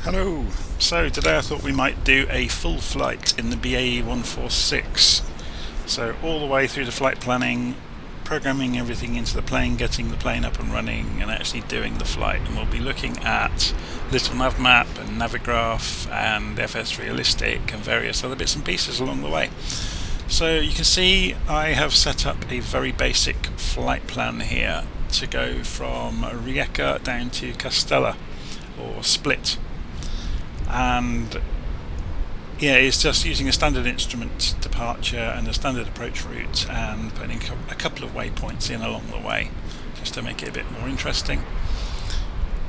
Hello! So today I thought we might do a full flight in the BAe146. So all the way through the flight planning, programming everything into the plane, getting the plane up and running and actually doing the flight. And we'll be looking at LittleNavMap and Navigraph and FSRealistic and various other bits and pieces along the way. So you can see I have set up a very basic flight plan here to go from Rijeka down to Kastela, or Split. And yeah, it's just using a standard instrument departure and a standard approach route and putting a couple of waypoints in along the way just to make it a bit more interesting.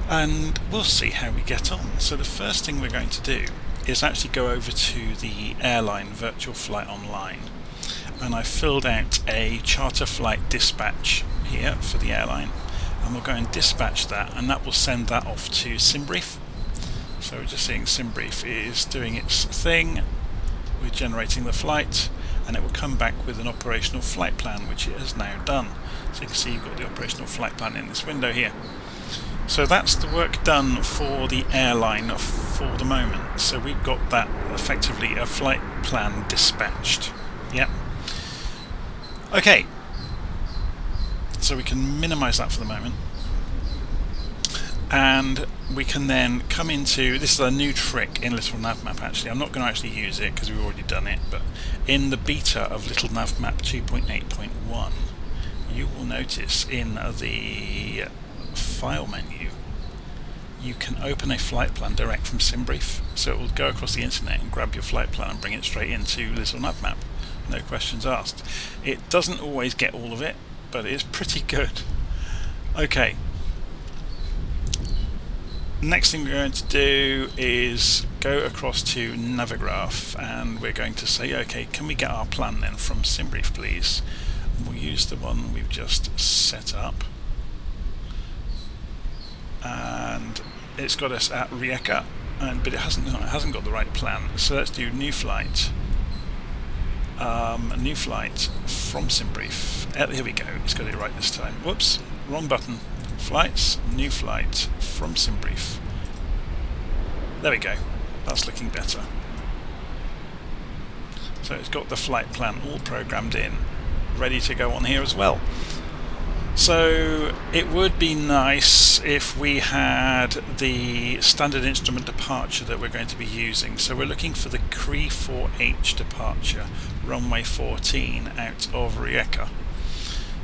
And we'll see how we get on. So the first thing we're going to do is actually go over to the airline VirtualFlight.Online, and I've filled out a charter flight dispatch here for the airline, and we'll go and dispatch that, and that will send that off to Simbrief. So we're just seeing Simbrief is doing its thing, we're generating the flight, and it will come back with an operational flight plan, which it has now done. So you can see you've got the operational flight plan in this window here. So that's the work done for the airline for the moment. So we've got that effectively a flight plan dispatched. Yep. Okay. So we can minimize that for the moment. And we can then come into, this is a new trick in LittleNavMap actually. I'm not going to actually use it because we've already done it, but in the beta of LittleNavMap 2.8.1, you will notice in the file menu, you can open a flight plan direct from Simbrief. So it will go across the internet and grab your flight plan and bring it straight into LittleNavMap. No questions asked. It doesn't always get all of it, but it's pretty good. Okay. Next thing we're going to do is go across to Navigraph, and we're going to say, okay, can we get our plan then from Simbrief, please? And we'll use the one we've just set up, and it's got us at Rijeka, but it hasn't got the right plan. So let's do new flight. New flight from Simbrief. Here we go. It's got it right this time. Whoops, wrong button. Flights, new flight from Simbrief. There we go. That's looking better. So it's got the flight plan all programmed in, ready to go on here as well. So it would be nice if we had the standard instrument departure that we're going to be using. So we're looking for the CRE4H departure, runway 14 out of Rijeka.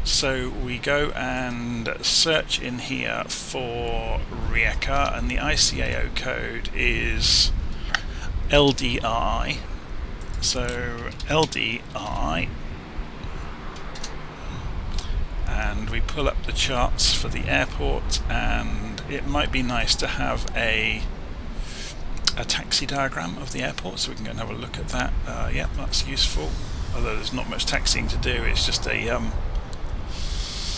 So we go and search in here for Rijeka, and the ICAO code is LDI. So LDI, and we pull up the charts for the airport, and it might be nice to have a taxi diagram of the airport, so we can go and have a look at that. Yeah, that's useful, although there's not much taxiing to do. It's just a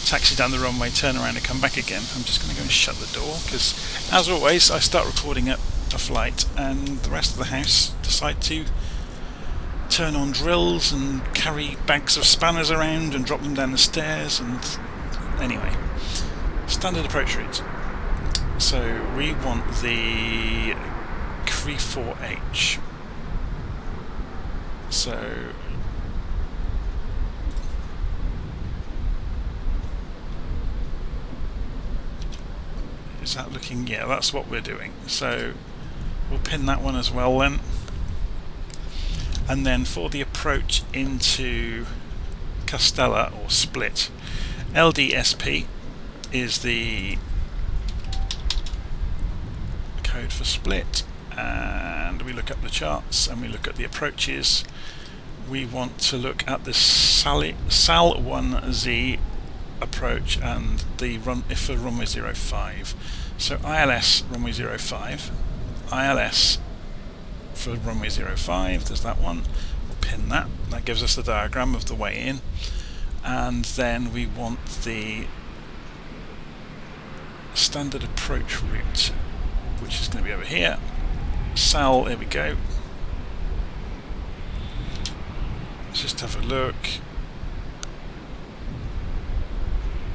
taxi down the runway, turn around and come back again. I'm just going to go and shut the door because, as always, I start recording at a flight and the rest of the house decide to turn on drills and carry bags of spanners around and drop them down the stairs. And anyway, standard approach route. So we want the CRE4H. So is that looking? Yeah, that's what we're doing. So we'll pin that one as well then. And then for the approach into Kastela or Split, LDSP is the code for Split, and we look up the charts and we look at the approaches. We want to look at the SAL1Z approach and the for runway 05. So ILS runway 05, ILS for runway 05, there's that one. We'll pin that. That gives us the diagram of the way in. And then we want the standard approach route, which is going to be over here. SAL, there we go. Let's just have a look.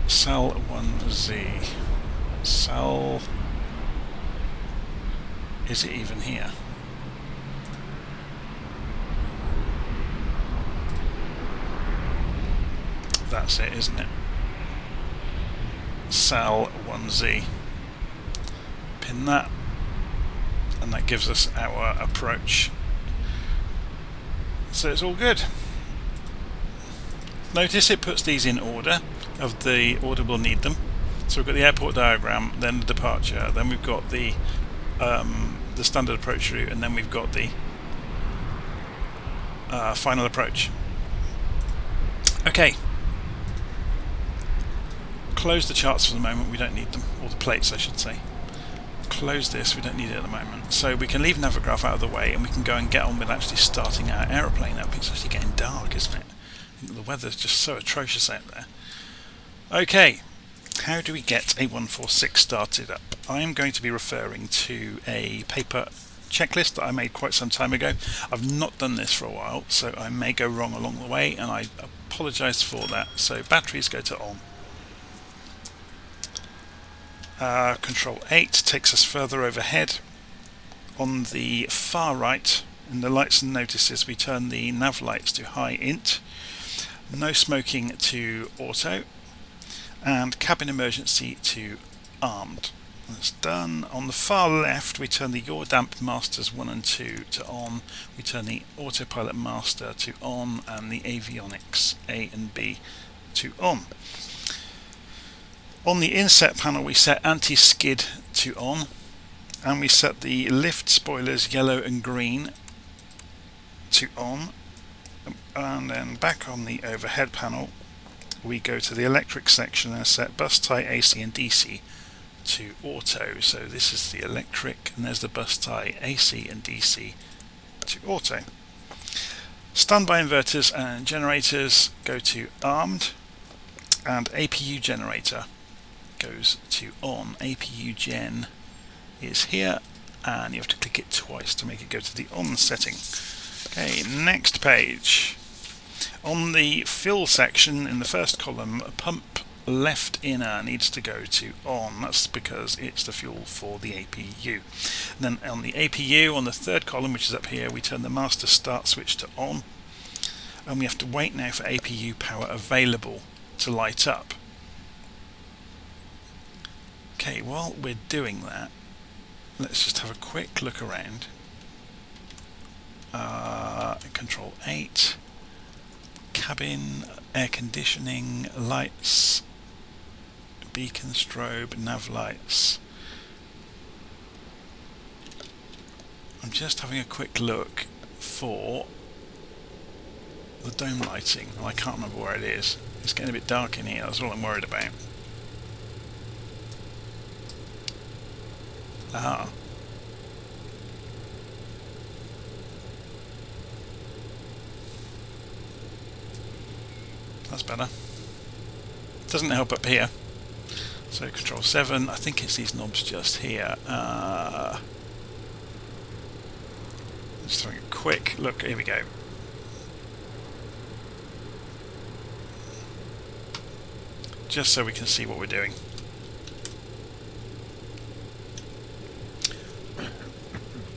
SAL1Z. SAL Is it even here? That's it, isn't it? Sal 1Z. Pin that, and that gives us our approach. So it's all good. Notice it puts these in order of the order we'll need them. So we've got the airport diagram, then the departure, then we've got the standard approach route, and then we've got the final approach. Okay. Close the charts for the moment, we don't need them, or the plates I should say. Close this, we don't need it at the moment. So we can leave Navigraph out of the way and we can go and get on with actually starting our aeroplane up. It's actually getting dark, isn't it? I think the weather's just so atrocious out there. Okay, how do we get BAe146 started up? I'm going to be referring to a paper checklist that I made quite some time ago. I've not done this for a while, so I may go wrong along the way, and I apologise for that. So batteries go to on. Control 8 takes us further overhead. On the far right, in the lights and notices, we turn the nav lights to high int, no smoking to auto, and cabin emergency to armed. That's done. On the far left, we turn the yaw damp masters 1 and 2 to on, we turn the autopilot master to on, and the avionics A and B to on. On the inset panel, we set anti-skid to on, and we set the lift spoilers yellow and green to on, and then back on the overhead panel we go to the electric section and set bus tie AC and DC to auto. So this is the electric, and there's the bus tie AC and DC to auto. Standby inverters and generators go to armed, and APU generator goes to on. APU gen is here, and you have to click it twice to make it go to the on setting. Okay, next page. On the fill section in the first column, a pump left inner needs to go to on. That's because it's the fuel for the APU. And then on the APU, on the third column, which is up here, we turn the master start switch to on, and we have to wait now for APU power available to light up. Okay, while we're doing that, let's just have a quick look around. Control 8, cabin, air conditioning, lights, beacon strobe, nav lights. I'm just having a quick look for the dome lighting. I can't remember where it is. It's getting a bit dark in here, that's all I'm worried about. Aha. That's better. Doesn't help up here. So control 7, I think it's these knobs just here. Just having a quick look, here we go. Just so we can see what we're doing.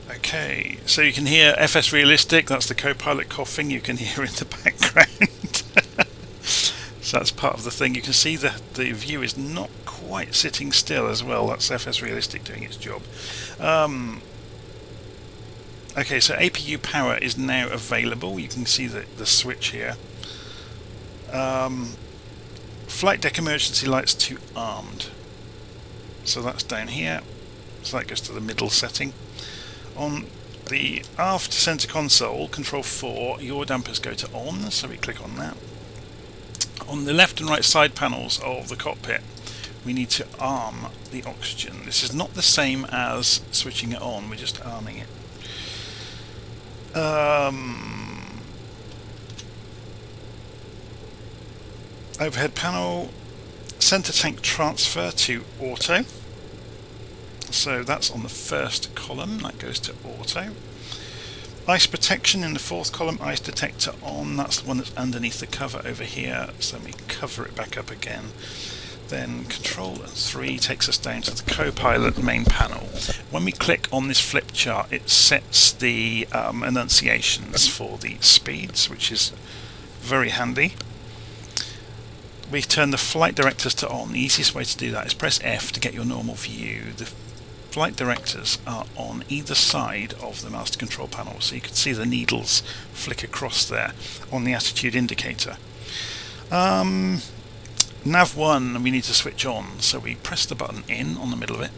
Okay, so you can hear FSRealistic, that's the co-pilot coughing you can hear in the background. So that's part of the thing. You can see that the view is not quite sitting still as well. That's FSRealistic doing its job. Okay, so APU power is now available. You can see the switch here. Flight deck emergency lights to armed. So that's down here. So that goes to the middle setting. On the aft center console, control 4, yaw dampers go to on, so we click on that. On the left and right side panels of the cockpit, we need to arm the oxygen. This is not the same as switching it on, we're just arming it. Overhead panel, center tank transfer to auto. So that's on the first column, that goes to auto. Ice protection in the fourth column, ice detector on, that's the one that's underneath the cover over here, so let me cover it back up again. Then Control 3 takes us down to the Copilot main panel. When we click on this flip chart, it sets the enunciations for the speeds, which is very handy. We turn the flight directors to on. The easiest way to do that is press F to get your normal view. The flight directors are on either side of the master control panel, so you can see the needles flick across there on the attitude indicator. Nav 1 we need to switch on, so we press the button in on the middle of it,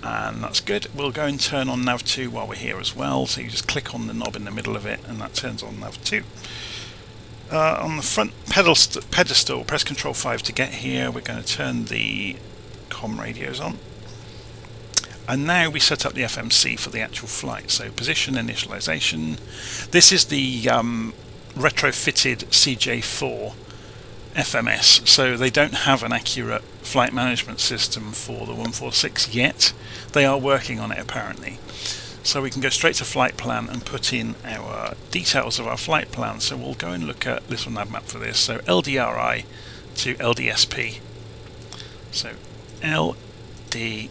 and that's good. We'll go and turn on Nav 2 while we're here as well, so you just click on the knob in the middle of it and that turns on Nav 2. On the front pedestal, press Control 5 to get here. We're going to turn the comm radios on, and now we set up the FMC for the actual flight. So position initialization. This is the retrofitted CJ4 FMS, so they don't have an accurate flight management system for the 146 yet. They are working on it apparently. So we can go straight to flight plan and put in our details of our flight plan. So we'll go and look at LittleNavMap for this. So LDRI to LDSP. So LDRI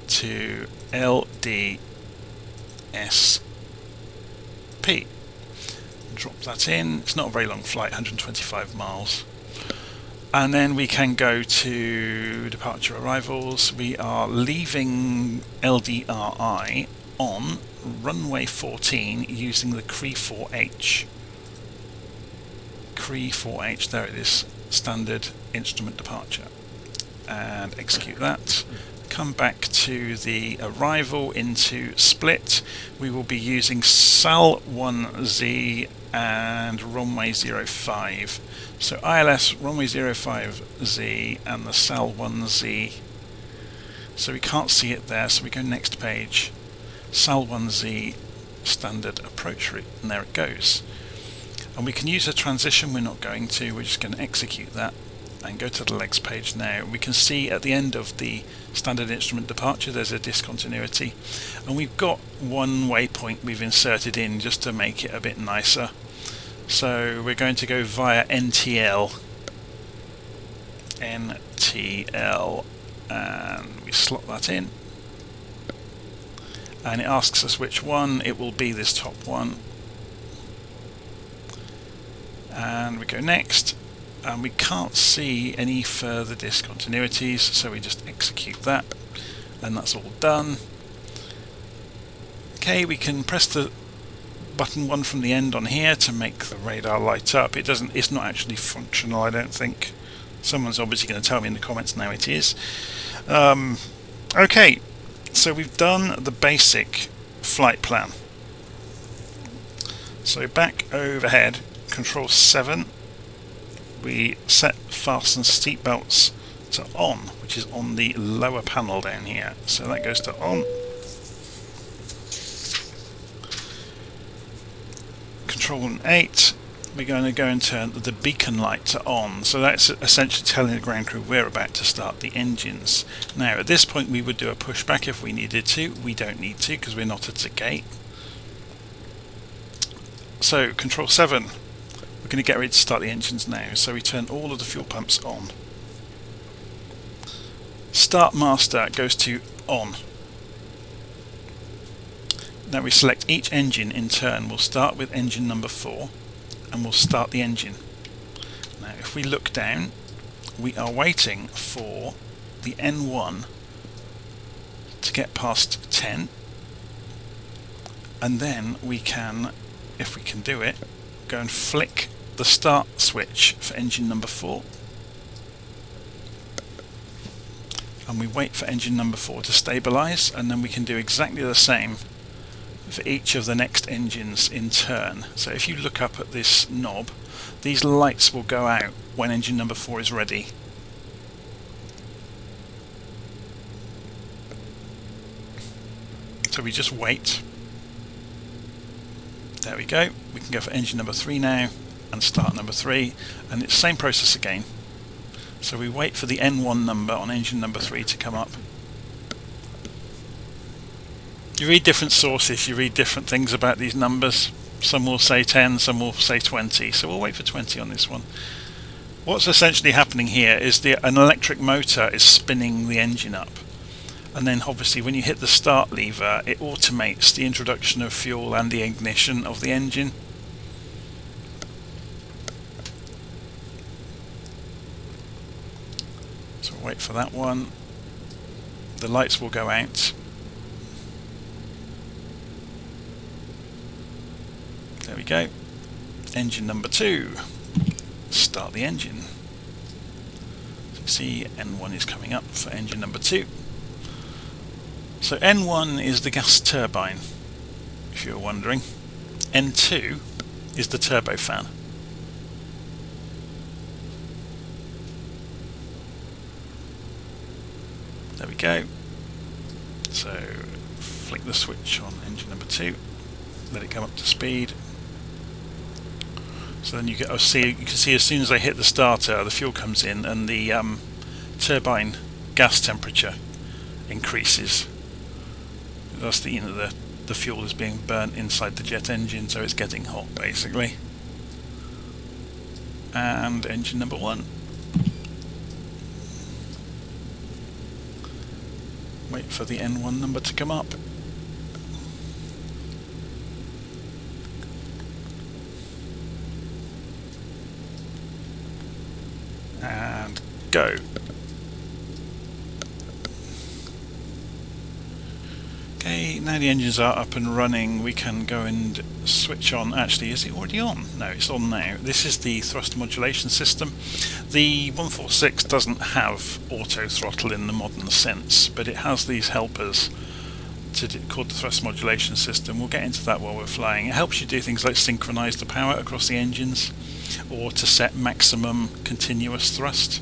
to LDSP. Drop that in. It's not a very long flight, 125 miles. And then we can go to departure arrivals. We are leaving LDRI on runway 14 using the CRE4H. CRE4H, there it is, standard instrument departure. And execute that. Come back to the arrival into split. We will be using SAL1Z and runway 05. So ILS runway 05Z and the SAL1Z. So we can't see it there, so we go next page. SAL1Z standard approach route, and there it goes. And we can use a transition. We're not going to, we're just going to execute that and go to the legs page now. We can see at the end of the standard instrument departure there's a discontinuity, and we've got one waypoint we've inserted in just to make it a bit nicer. So we're going to go via NTL, and we slot that in, and it asks us which one. It will be this top one, and we go next, and we can't see any further discontinuities, so we just execute that, and that's all done. Okay, we can press the button 1 from the end on here to make the radar light up. It's not actually functional, I don't think. Someone's obviously going to tell me in the comments now it is. Okay, so we've done the basic flight plan. So back overhead, Control 7, we set fasten seat belts to on, which is on the lower panel down here. So that goes to on. Control 8, we're going to go and turn the beacon light to on. So that's essentially telling the ground crew we're about to start the engines. Now at this point we would do a pushback if we needed to. We don't need to because we're not at a gate. So Control 7, we're going to get ready to start the engines now. So we turn all of the fuel pumps on. Start master goes to on. Now we select each engine in turn. We'll start with engine number 4 and we'll start the engine. Now if we look down, we are waiting for the N1 to get past 10, and then we can, if we can do it, go and flick the start switch for engine number 4, and we wait for engine number 4 to stabilize, and then we can do exactly the same for each of the next engines in turn. So if you look up at this knob, these lights will go out when engine number 4 is ready. So we just wait. There we go. We can go for engine number 3 now and start number 3, and it's the same process again. So we wait for the N1 number on engine number 3 to come up. You read different sources, you read different things about these numbers. Some will say 10, some will say 20, so we'll wait for 20 on this one. What's essentially happening here is an electric motor is spinning the engine up, and then obviously when you hit the start lever it automates the introduction of fuel and the ignition of the engine. So we'll wait for that one. The lights will go out. There we go. Engine number 2. Start the engine. So you see N1 is coming up for engine number 2. So N1 is the gas turbine, if you were wondering. N2 is the turbofan. There we go. So flick the switch on engine number 2, let it come up to speed. So then you can see as soon as I hit the starter, the fuel comes in and the turbine gas temperature increases. That's the the fuel is being burnt inside the jet engine, so it's getting hot basically. And engine number 1. Wait for the N1 number to come up. And go. Okay, now the engines are up and running, we can go and switch on. Actually, is it already on? No, it's on now. This is the thrust modulation system. The 146 doesn't have auto throttle in the modern sense, but it has these helpers called the thrust modulation system. We'll get into that while we're flying. It helps you do things like synchronize the power across the engines, or to set maximum continuous thrust.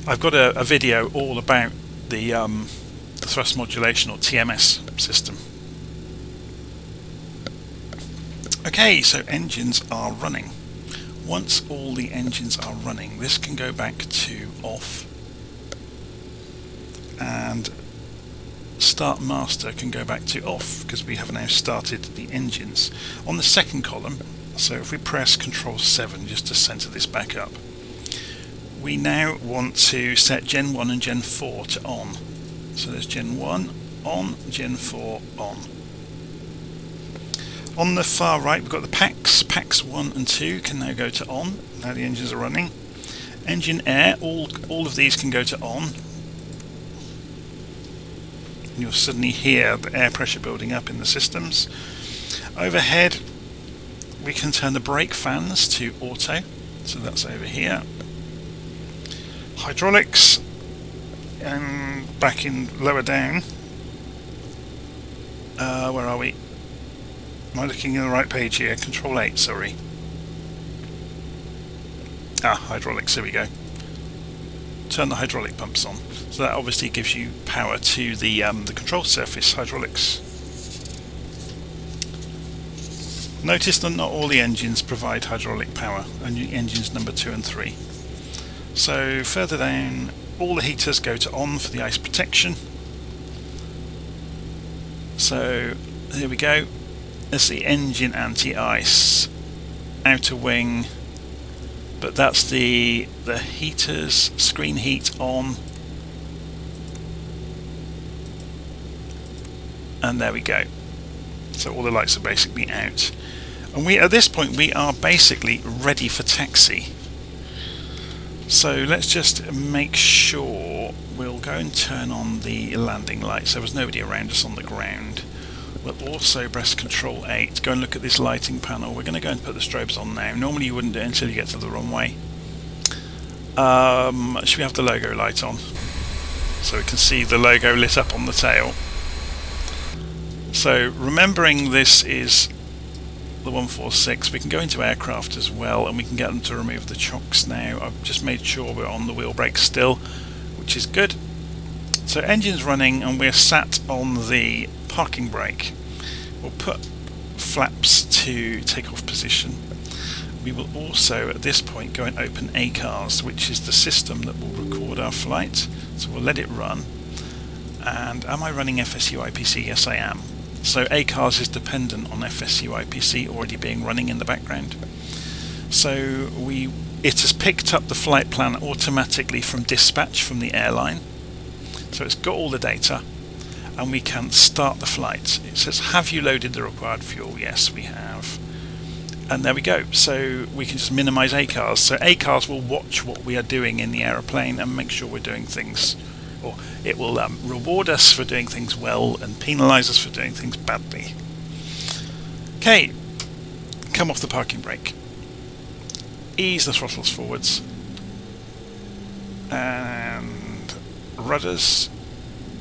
I've got a video all about the thrust modulation or TMS system. Okay, so engines are running. Once all the engines are running, this can go back to off, and Start Master can go back to off because we have now started the engines. On the second column, so if we press Control 7 just to center this back up, we now want to set Gen 1 and Gen 4 to on. So there's Gen 1 on, Gen 4 on. On the far right we've got the packs. Packs 1 and 2 can now go to on. Now the engines are running. Engine air, all of these can go to on. And you'll suddenly hear the air pressure building up in the systems. Overhead we can turn the brake fans to auto, so that's over here. Hydraulics, and back in lower down, where are we? Am I looking in the right page here? Control 8, sorry. Hydraulics, here we go. Turn the hydraulic pumps on. So that obviously gives you power to the control surface hydraulics. Notice that not all the engines provide hydraulic power, only engines number 2 and 3. So further down, all the heaters go to on for the ice protection. So here we go. There's the engine anti-ice, outer wing, but that's the heaters, screen heat on, and there we go. So all the lights are basically out, and at this point we are basically ready for taxi. So let's just make sure we'll go and turn on the landing lights. There was nobody around us on the ground. We'll also press Control 8, go and look at this lighting panel. We're going to go and put the strobes on now. Normally you wouldn't do it until you get to the runway. Should we have the logo light on? So we can see the logo lit up on the tail. So remembering this is the 146, we can go into aircraft as well, and we can get them to remove the chocks now. I've just made sure we're on the wheel brake still, which is good. So engine's running and we're sat on the parking brake. We'll put flaps to take off position. We will also at this point go and open ACARS, which is the system that will record our flight. So we'll let it run. And am I running FSU IPC? Yes I am. So ACARS is dependent on FSUIPC already being running in the background. So it has picked up the flight plan automatically from dispatch from the airline. So it's got all the data, and we can start the flight. It says, have you loaded the required fuel? Yes, we have. And there we go. So we can just minimize ACARS. So ACARS will watch what we are doing in the aeroplane and make sure we're doing things, or it will reward us for doing things well and penalize us for doing things badly. Okay, come off the parking brake. Ease the throttles forwards. And rudders.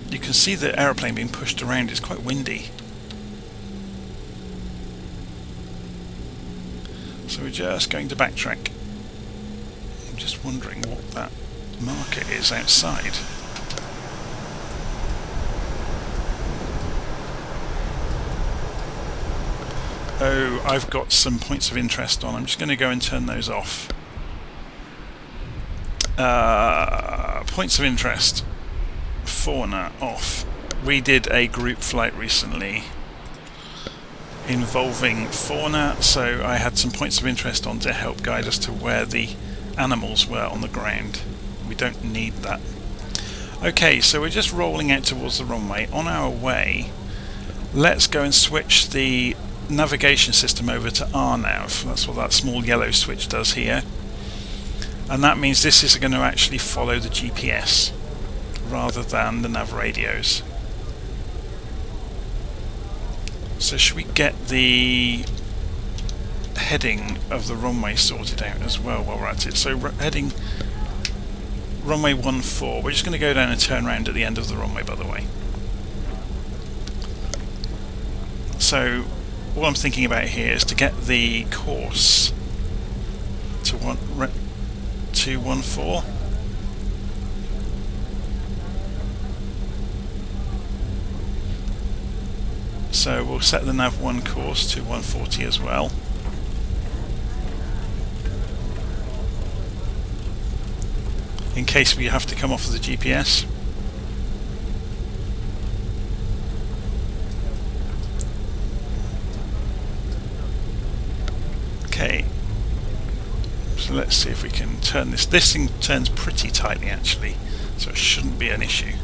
You can see the aeroplane being pushed around. It's quite windy. So we're just going to backtrack. I'm just wondering what that marker is outside. Oh, I've got some points of interest on. I'm just going to go and turn those off. Points of interest. Fauna off. We did a group flight recently involving fauna, so I had some points of interest on to help guide us to where the animals were on the ground. We don't need that. Okay, so we're just rolling out towards the runway. On our way, let's go and switch the navigation system over to RNav. That's what that small yellow switch does here. And that means this is going to actually follow the GPS rather than the nav radios. So should we get the heading of the runway sorted out as well while we're at it? So heading runway 14. We're just going to go down and turn around at the end of the runway, by the way. So what I'm thinking about here is to get the course to 214. So we'll set the nav1 course to 140 as well. In case we have to come off of the GPS. Okay. So let's see if we can turn this. This thing turns pretty tightly actually, so it shouldn't be an issue.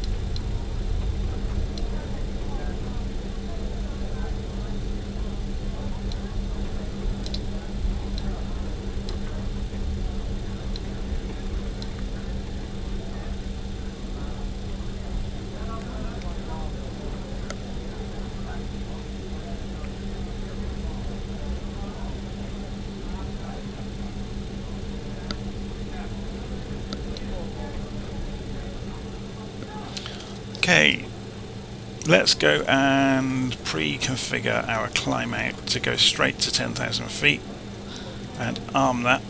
Okay, let's go and pre-configure our climb out to go straight to 10,000 feet and arm that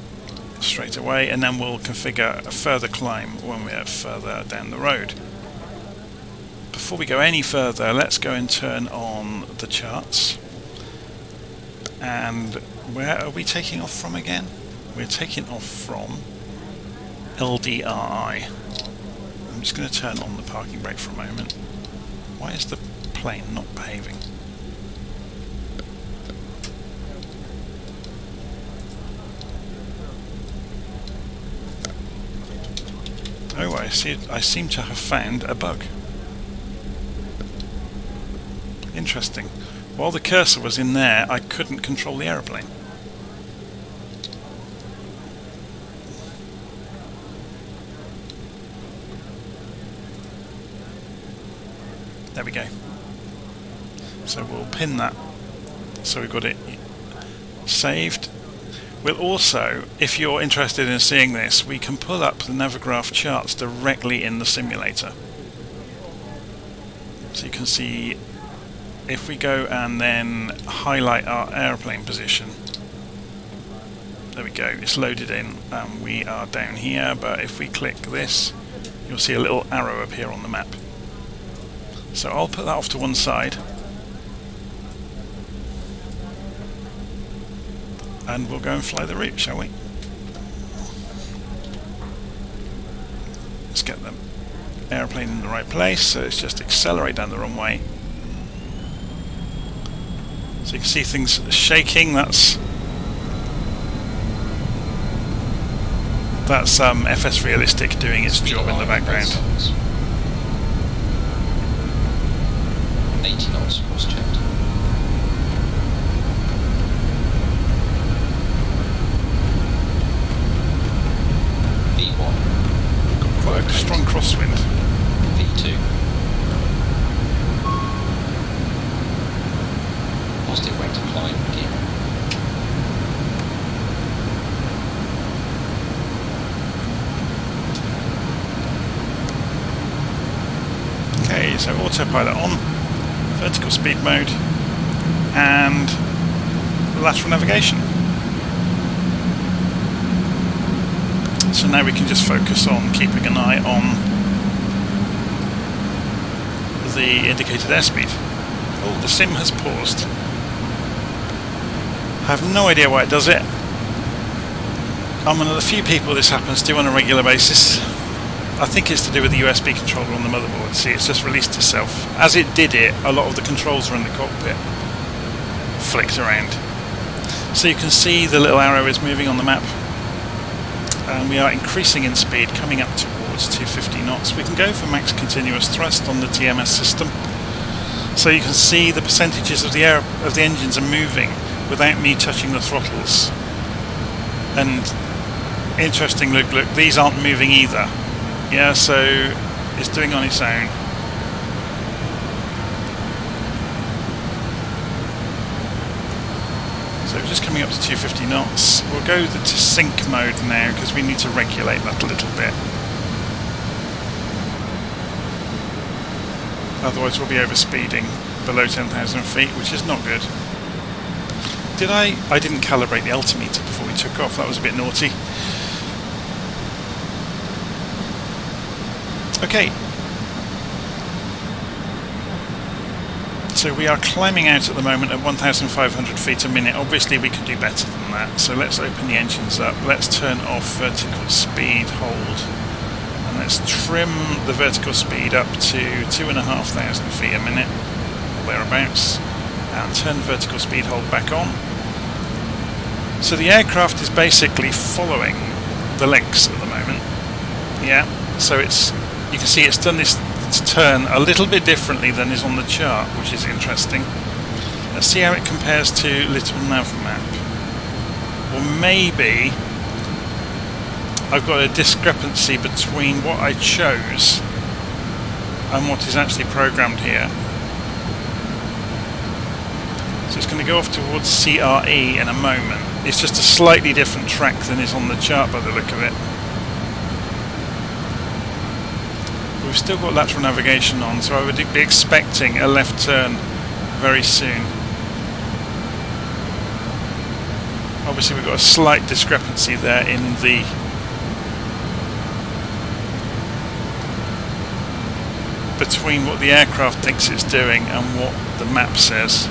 straight away, and then we'll configure a further climb when we're further down the road. Before we go any further, let's go and turn on the charts. And where are we taking off from again? We're taking off from LDRI. I'm just going to turn on the parking brake for a moment. Why is the plane not behaving? Oh, I see. I seem to have found a bug. Interesting. While the cursor was in there, I couldn't control the aeroplane. There we go. So we'll pin that. So we've got it saved. We'll also, if you're interested in seeing this, we can pull up the Navigraph charts directly in the simulator. So you can see, if we go and then highlight our airplane position, there we go, it's loaded in, and we are down here, but if we click this, you'll see a little arrow appear on the map. So I'll put that off to one side, and we'll go and fly the route, shall we? Let's get the airplane in the right place, so let's just accelerate down the runway. So you can see things shaking. That's FSRealistic doing its job in the background. 80 knots was checked. V1. Got quite a strong crosswind. V2. Positive rate of climb gear. Okay, so autopilot on, vertical speed mode, and lateral navigation. So now we can just focus on keeping an eye on the indicated airspeed. Oh, the sim has paused. I have no idea why it does it. I'm one of the few people this happens to on a regular basis. I think it's to do with the USB controller on the motherboard. See, it's just released itself. As it did it, a lot of the controls are in the cockpit. Flicked around. So you can see the little arrow is moving on the map. And we are increasing in speed, coming up towards 250 knots. We can go for max continuous thrust on the TMS system. So you can see the percentages of the engines are moving without me touching the throttles. And interesting, look, these aren't moving either. Yeah, so it's doing on its own. So we're just coming up to 250 knots. We'll go to sync mode now because we need to regulate that a little bit. Otherwise we'll be overspeeding below 10,000 feet, which is not good. I didn't calibrate the altimeter before we took off. That was a bit naughty. Okay, so we are climbing out at the moment at 1,500 feet a minute. Obviously we could do better than that, so let's open the engines up. Let's turn off vertical speed hold, and let's trim the vertical speed up to 2,500 feet a minute, or thereabouts, and turn vertical speed hold back on. So the aircraft is basically following the links at the moment. Yeah, so you can see it's done this turn a little bit differently than is on the chart, which is interesting. Let's see how it compares to LittleNavMap. Or maybe I've got a discrepancy between what I chose and what is actually programmed here. So it's going to go off towards CRE in a moment. It's just a slightly different track than is on the chart by the look of it. We've still got lateral navigation on, so I would be expecting a left turn very soon. Obviously we've got a slight discrepancy there in the between what the aircraft thinks it's doing and what the map says.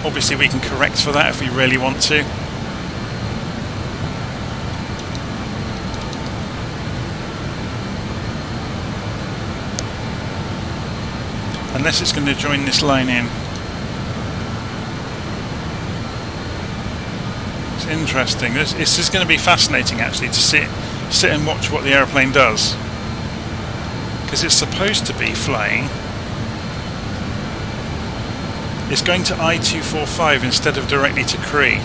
Obviously we can correct for that if we really want to. Unless it's going to join this line in. It's interesting. This is going to be fascinating actually to sit and watch what the aeroplane does, because it's supposed to be flying. It's going to I-245 instead of directly to Cree,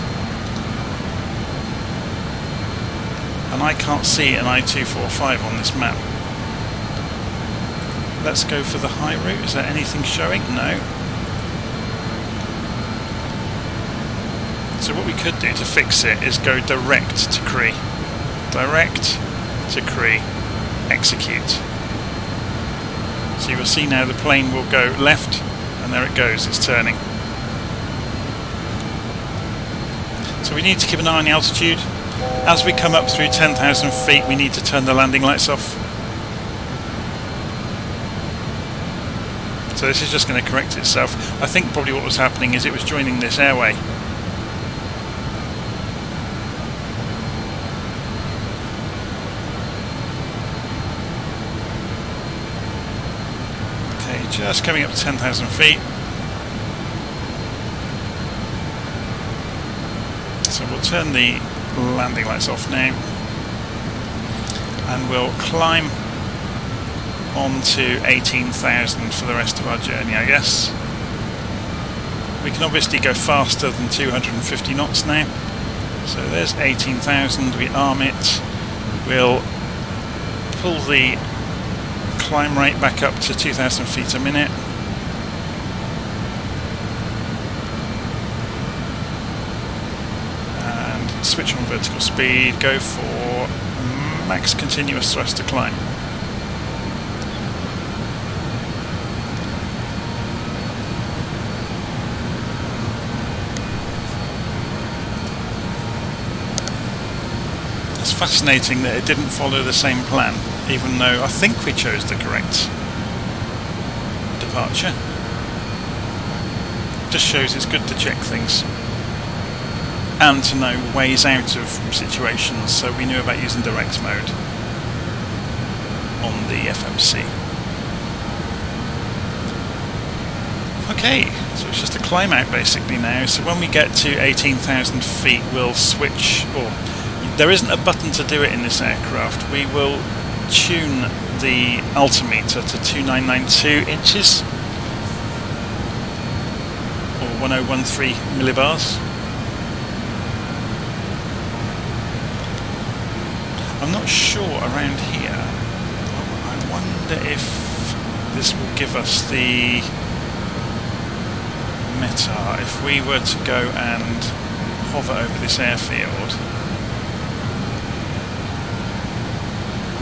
and I can't see an I-245 on this map. Let's go for the high route. Is there anything showing? No. So what we could do to fix it is go direct to Cree. Direct to Cree. Execute. So you will see now the plane will go left, and there it goes, it's turning. So we need to keep an eye on the altitude. As we come up through 10,000 feet, we need to turn the landing lights off. So this is just going to correct itself. I think probably what was happening is it was joining this airway. Just coming up to 10,000 feet. So we'll turn the landing lights off now. And we'll climb on to 18,000 for the rest of our journey, I guess. We can obviously go faster than 250 knots now. So there's 18,000, we arm it. We'll pull the climb rate back up to 2,000 feet a minute. And switch on vertical speed, go for max continuous thrust to climb. It's fascinating that it didn't follow the same plan, even though I think we chose the correct departure. Just shows it's good to check things and to know ways out of situations, so we knew about using direct mode on the FMC. Okay, so it's just a climb out basically now, so when we get to 18,000 feet we'll switch, or there isn't a button to do it in this aircraft, we will tune the altimeter to 2992 inches or 1013 millibars. I'm not sure around here. I wonder if this will give us the METAR. If we were to go and hover over this airfield,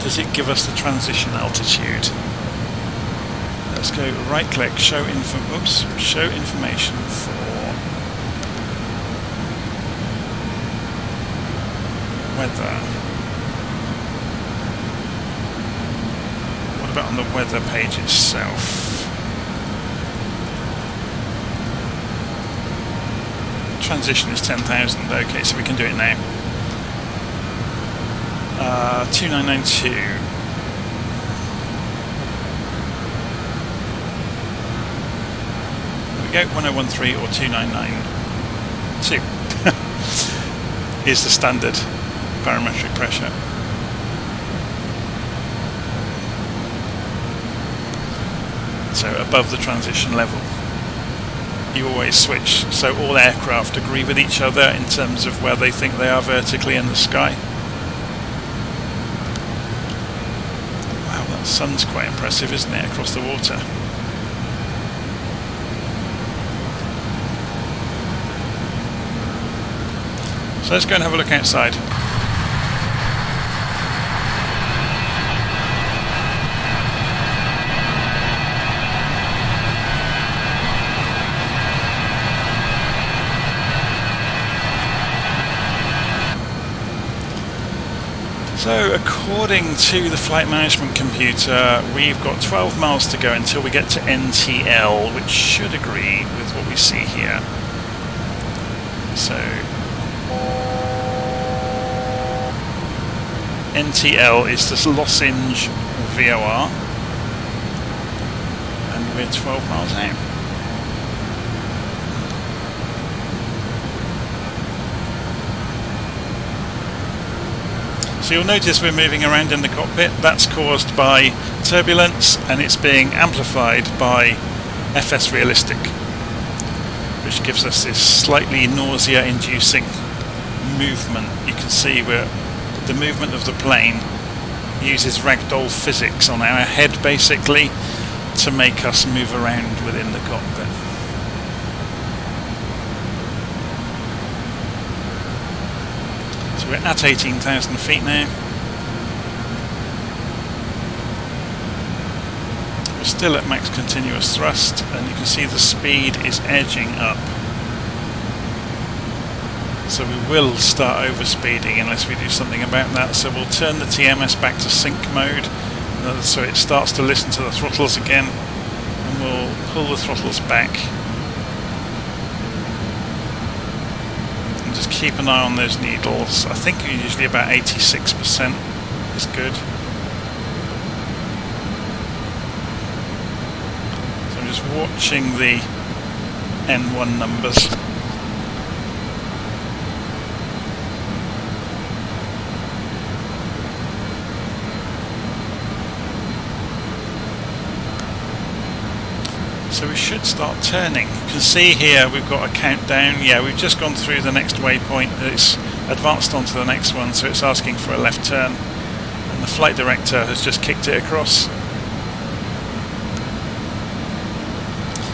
does it give us the transition altitude? Let's go right click, show information for weather. What about on the weather page itself? Transition is 10,000, okay, so we can do it now. 2992. There we go, 1013 or 2992 is the standard barometric pressure. So above the transition level. You always switch, so all aircraft agree with each other in terms of where they think they are vertically in the sky. Wow, that sun's quite impressive, isn't it, across the water? So let's go and have a look outside. So according to the flight management computer, we've got 12 miles to go until we get to NTL, which should agree with what we see here. So NTL is the Losange VOR, and we're 12 miles out. So you'll notice we're moving around in the cockpit. That's caused by turbulence, and it's being amplified by FSRealistic, which gives us this slightly nausea-inducing movement. You can see where the movement of the plane uses ragdoll physics on our head, basically, to make us move around within the cockpit. We're at 18,000 feet now. We're still at max continuous thrust, and you can see the speed is edging up. So we will start overspeeding unless we do something about that. So we'll turn the TMS back to sync mode, so it starts to listen to the throttles again, and we'll pull the throttles back. Just keep an eye on those needles. I think usually about 86% is good. Just watching the N1 numbers. So we should start turning. You can see here we've got a countdown. Yeah, we've just gone through the next waypoint. It's advanced onto the next one, so it's asking for a left turn. And the flight director has just kicked it across.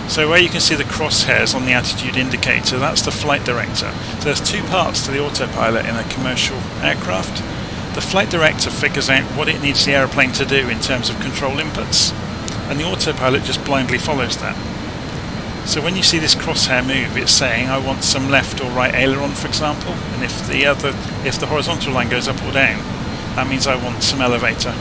So where you can see the crosshairs on the attitude indicator, that's the flight director. So there's two parts to the autopilot in a commercial aircraft. The flight director figures out what it needs the aeroplane to do in terms of control inputs, and the autopilot just blindly follows that. So when you see this crosshair move, it's saying I want some left or right aileron, for example, and if the horizontal line goes up or down, that means I want some elevator.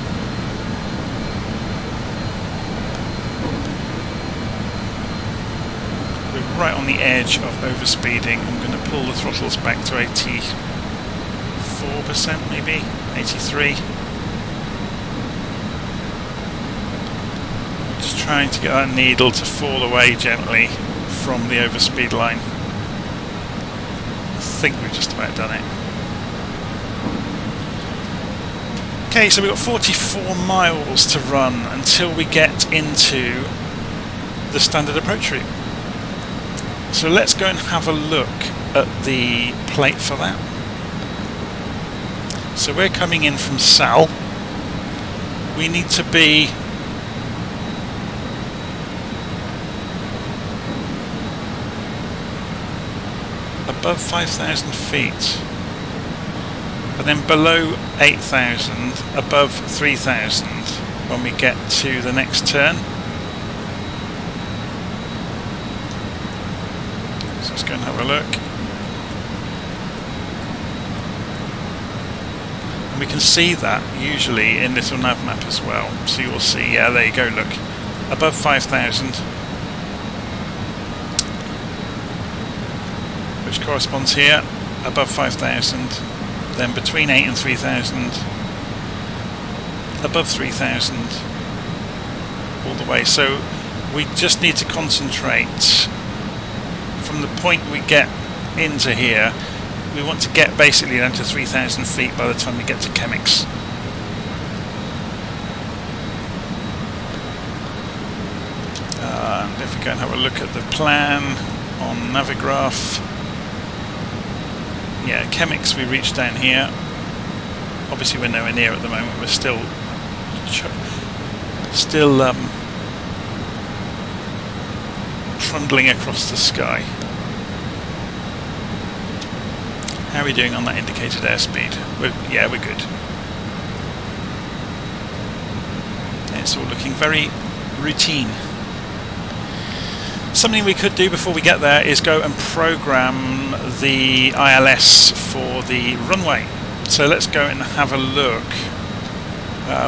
We're right on the edge of overspeeding. I'm going to pull the throttles back to 84%, maybe 83. Just trying to get that needle to fall away gently from the overspeed line. I think we've just about done it. Okay, so we've got 44 miles to run until we get into the standard approach route. So let's go and have a look at the plate for that. So we're coming in from Sal. We need to be above 5,000 feet, and then below 8,000, above 3,000 when we get to the next turn. So let's go and have a look. And we can see that usually in LittleNavMap as well. So you'll see, yeah, there you go, look, above 5,000. Which corresponds here, above 5,000, then between 8 and 3,000, above 3,000, all the way. So we just need to concentrate from the point we get into here. We want to get basically down to 3,000 feet by the time we get to Chemix. And if we go and have a look at the plan on Navigraph, yeah, Chemix we reached down here. Obviously we're nowhere near at the moment. We're still trundling across the sky. How are we doing on that indicated airspeed? Yeah, we're good. It's all looking very routine. Something we could do before we get there is go and program the ILS for the runway. So let's go and have a look.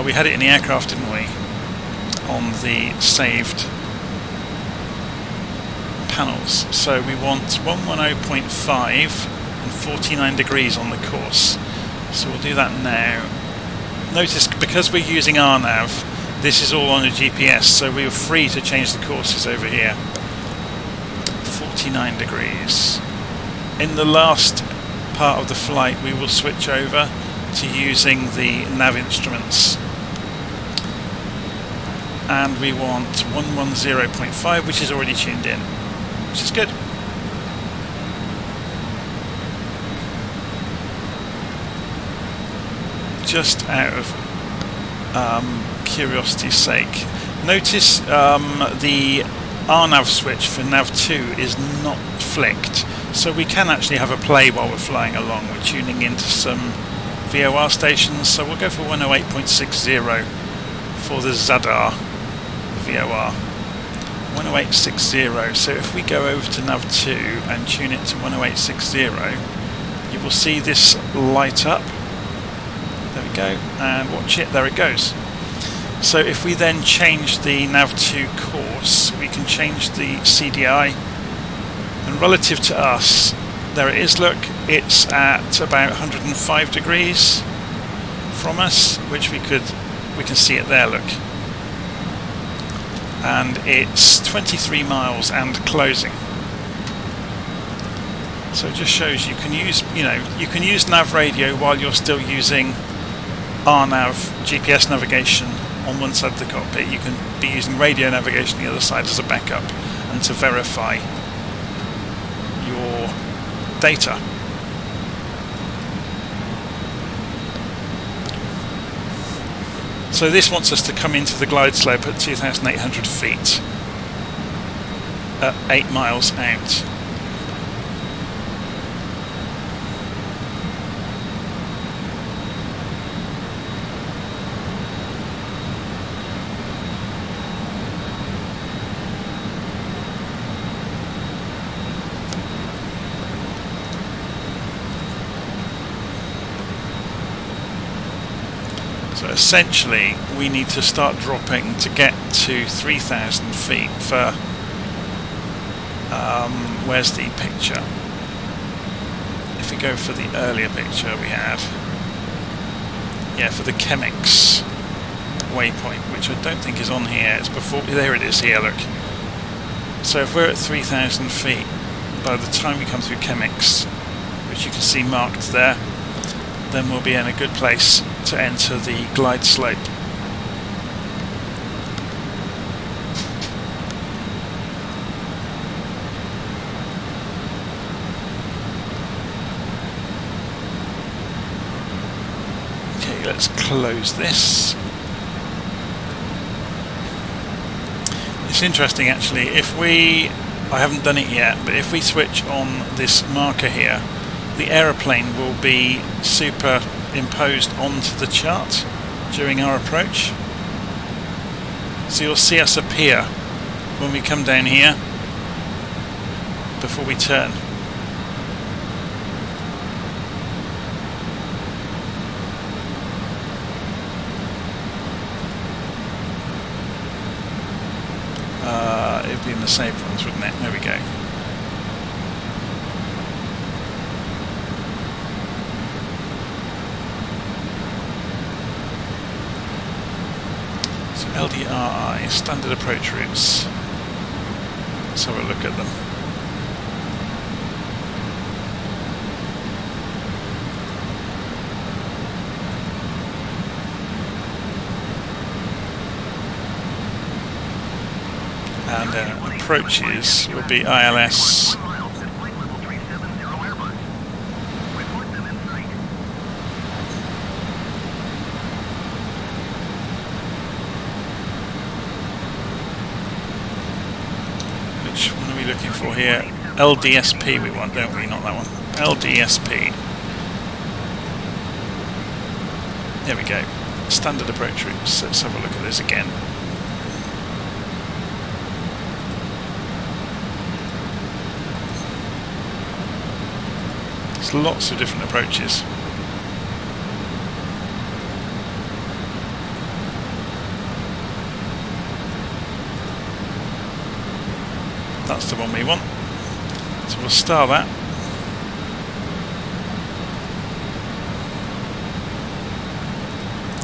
We had it in the aircraft, didn't we? On the saved panels. So we want 110.5 and 49 degrees on the course. So we'll do that now. Notice, because we're using RNAV, this is all on a GPS, so we are free to change the courses over here. 49 degrees. In the last part of the flight we will switch over to using the nav instruments, and we want 110.5, which is already tuned in, which is good. Just out of curiosity's sake, notice the RNAV switch for nav2 is not flicked, so we can actually have a play while we're flying along. We're tuning into some VOR stations, so we'll go for 108.60 for the Zadar VOR. 108.60, so if we go over to nav2 and tune it to 108.60, you will see this light up. There we go, and watch it, there it goes. So if we then change the nav2 course, we can change the CDI, and relative to us, there it is, look, it's at about 105 degrees from us, which we can see it there, look. and it's 23 miles and closing. So it just shows you can use, you can use nav radio while you're still using RNAV GPS navigation on one side of the cockpit. You can be using radio navigation on the other side as a backup and to verify your data. So this wants us to come into the glide slope at 2,800 feet at 8 miles out. So essentially we need to start dropping to get to 3,000 feet for, where's the picture? If we go for the earlier picture we had, yeah, for the Chemix waypoint, which I don't think is on here, it's before, there it is here, look. So if we're at 3,000 feet, by the time we come through Chemix, which you can see marked there, then we'll be in a good place to enter the glide slope. Okay, let's close this. It's interesting actually, if we, I haven't done it yet, but if we switch on this marker here, the aeroplane will be superimposed onto the chart during our approach. So you'll see us appear when we come down here before we turn. It would be in the saved ones, wouldn't it? There we go. LDRI, standard approach routes. Let's have a look at them. And approaches will be ILS. Which one are we looking for here? LDSP we want, don't we? Not that one. LDSP. There we go. Standard approach routes. Let's have a look at this again. There's lots of different approaches. That's the one we want. So we'll star that.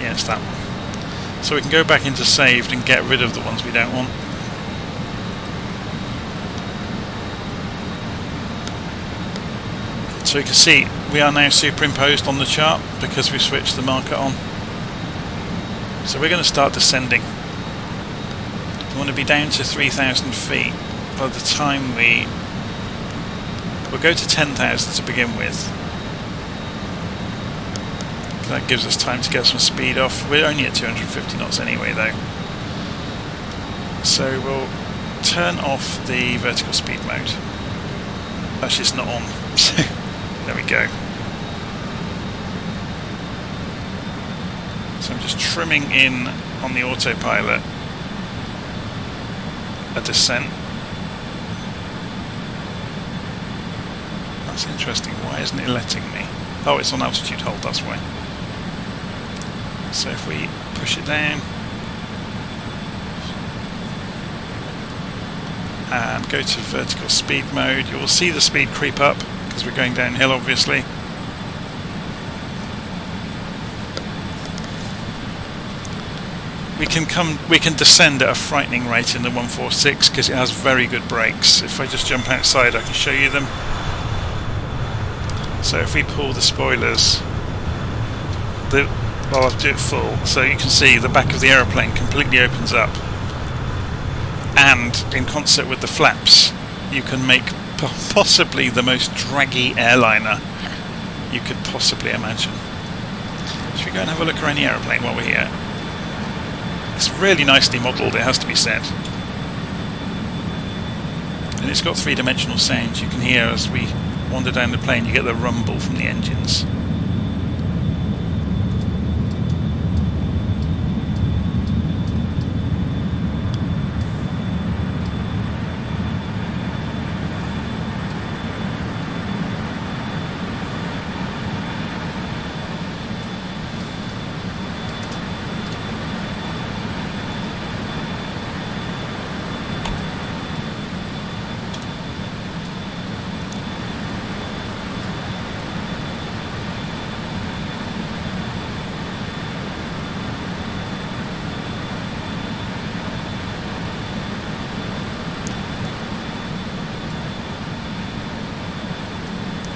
Yeah, it's that one. So we can go back into saved and get rid of the ones we don't want. So you can see we are now superimposed on the chart because we switched the marker on. So we're going to start descending. We want to be down to 3,000 feet by the time we'll go to 10,000 to begin with. That gives us time to get some speed off. We're only at 250 knots anyway though. So we'll turn off the vertical speed mode. Actually it's not on. There we go. So I'm just trimming in on the autopilot a descent. That's interesting. Why isn't it letting me? Oh, it's on altitude hold, that's why. So if we push it down and go to vertical speed mode, you will see the speed creep up because we're going downhill obviously. we can descend at a frightening rate in the 146 because it has very good brakes. If I just jump outside, I can show you them. So if we pull the spoilers, well, I'll do it full, so you can see the back of the aeroplane completely opens up, and in concert with the flaps you can make possibly the most draggy airliner you could possibly imagine. Should we go and have a look around the aeroplane while we're here? It's really nicely modelled, it has to be said, and it's got three-dimensional sounds. You can hear as we wander down the plane, you get the rumble from the engines.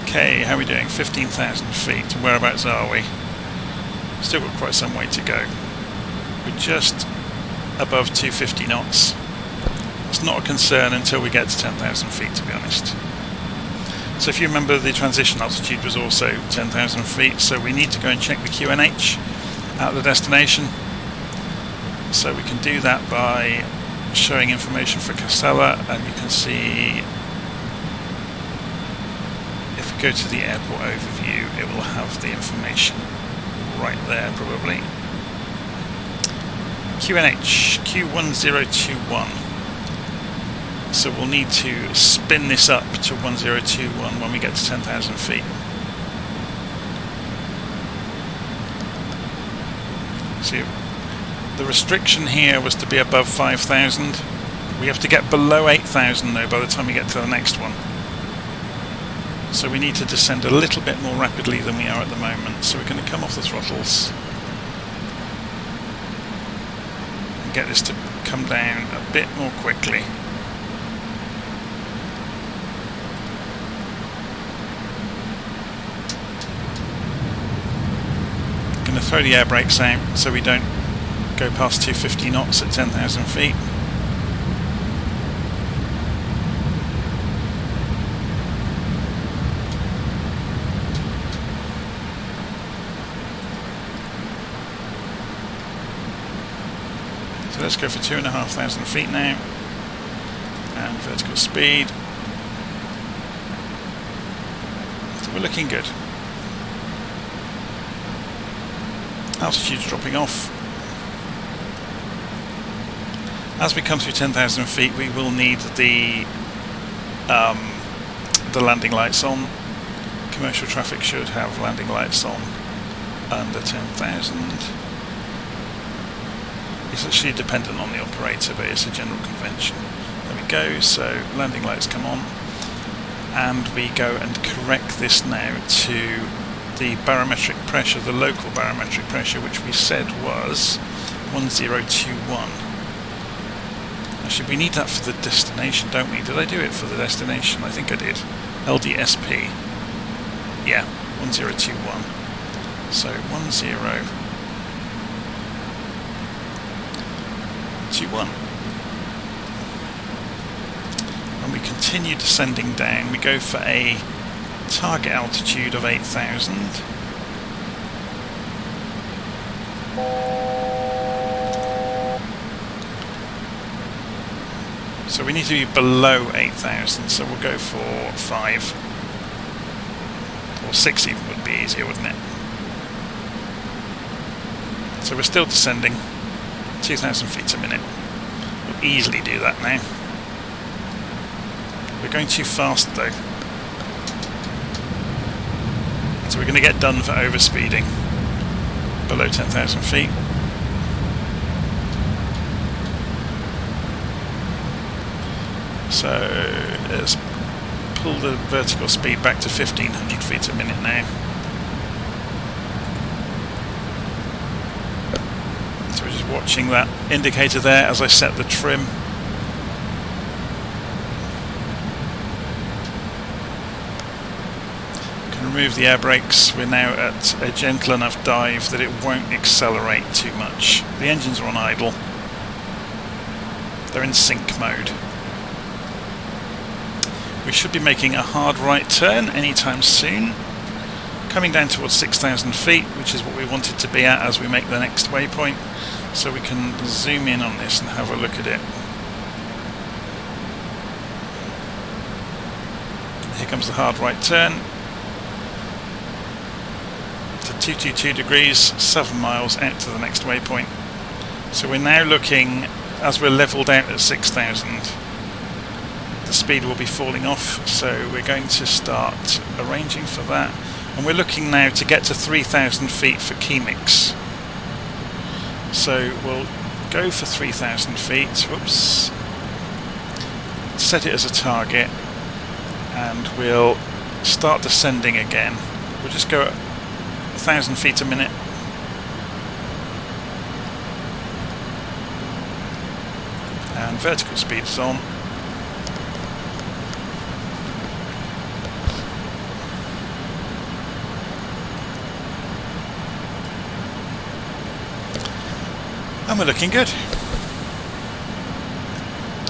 Okay, how are we doing? 15,000 feet. Whereabouts are we? Still got quite some way to go. We're just above 250 knots. It's not a concern until we get to 10,000 feet, to be honest. So if you remember, the transition altitude was also 10,000 feet, so we need to go and check the QNH out of the destination. So we can do that by showing information for Kastela, and you can see, if we go to the airport overview, it will have the information right there probably. QNH, Q1021. So we'll need to spin this up to 1021 when we get to 10,000 feet. See, the restriction here was to be above 5,000. We have to get below 8,000 though by the time we get to the next one. So we need to descend a little bit more rapidly than we are at the moment. So we're going to come off the throttles and get this to come down a bit more quickly. Going to throw the air brakes out so we don't go past 250 knots at 10,000 feet. So let's go for 2,500 feet now, and vertical speed. So we're looking good. Altitude's dropping off. As we come through 10,000 feet, we will need the landing lights on. Commercial traffic should have landing lights on under 10,000. It's actually dependent on the operator, but it's a general convention. There we go, so landing lights come on, and we go and correct this now to the barometric pressure, the local barometric pressure, which we said was 1021. Actually, we need that for the destination, don't we? Did I do it for the destination? I think I did. LDSP. Yeah, 1021. So 1021. When we continue descending down, we go for a target altitude of 8,000. So we need to be below 8,000, so we'll go for 5. Or 6 even would be easier, wouldn't it? So we're still descending. 2,000 feet a minute. We'll easily do that now. We're going too fast though. So we're going to get done for overspeeding below 10,000 feet. So let's pull the vertical speed back to 1,500 feet a minute now. So we're just watching that indicator there as I set the trim. Can remove the air brakes. We're now at a gentle enough dive that it won't accelerate too much. The engines are on idle. They're in sync mode. We should be making a hard right turn anytime soon, coming down towards 6,000 feet, which is what we wanted to be at as we make the next waypoint. So we can zoom in on this and have a look at it. Here comes the hard right turn to 222 degrees, 7 miles out to the next waypoint. So we're now looking, as we're leveled out at 6,000, the speed will be falling off, so we're going to start arranging for that. And we're looking now to get to 3,000 feet for key mix. So we'll go for 3,000 feet, whoops, set it as a target, and we'll start descending again. We'll just go at 1,000 feet a minute. And vertical speed is on. And we're looking good.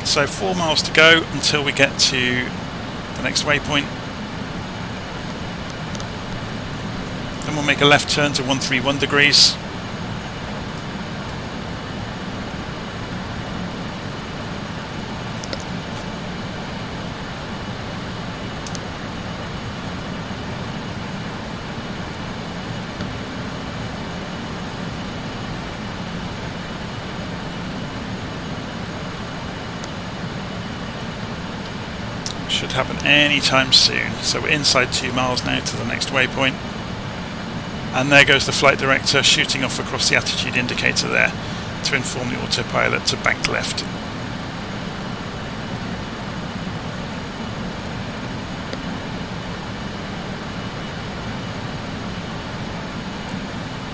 So 4 miles to go until we get to the next waypoint. Then we'll make a left turn to 131 degrees. Should happen anytime soon. So we're inside 2 miles now to the next waypoint. And there goes the flight director shooting off across the attitude indicator there to inform the autopilot to bank left.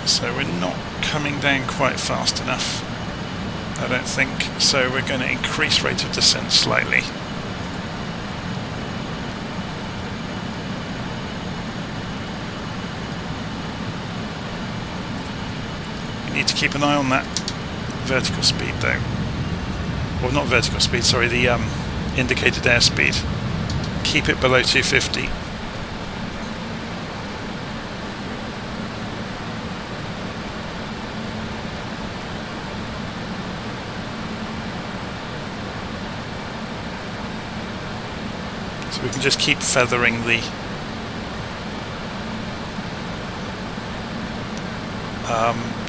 So we're not coming down quite fast enough, I don't think. So we're going to increase rate of descent slightly. Need to keep an eye on that vertical speed though. Well, not vertical speed, sorry, the indicated airspeed. Keep it below 250. So we can just keep feathering the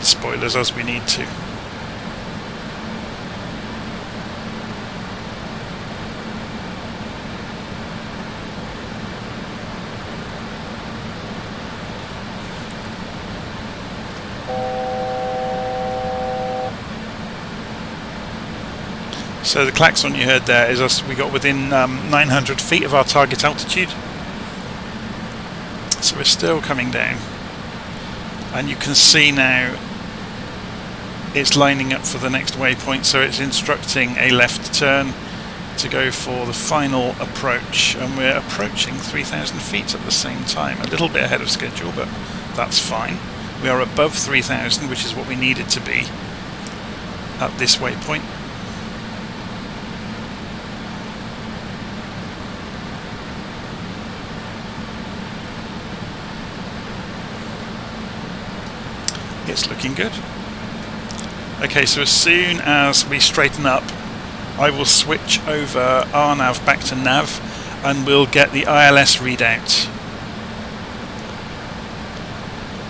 spoilers as we need to. So the klaxon you heard there is us. We got within 900 feet of our target altitude. So we're still coming down. And you can see now it's lining up for the next waypoint, so it's instructing a left turn to go for the final approach, and we're approaching 3,000 feet at the same time. A little bit ahead of schedule, but that's fine. We are above 3,000, which is what we needed to be at this waypoint. It's looking good. Okay, so as soon as we straighten up, I will switch over RNAV back to nav, and we'll get the ILS readout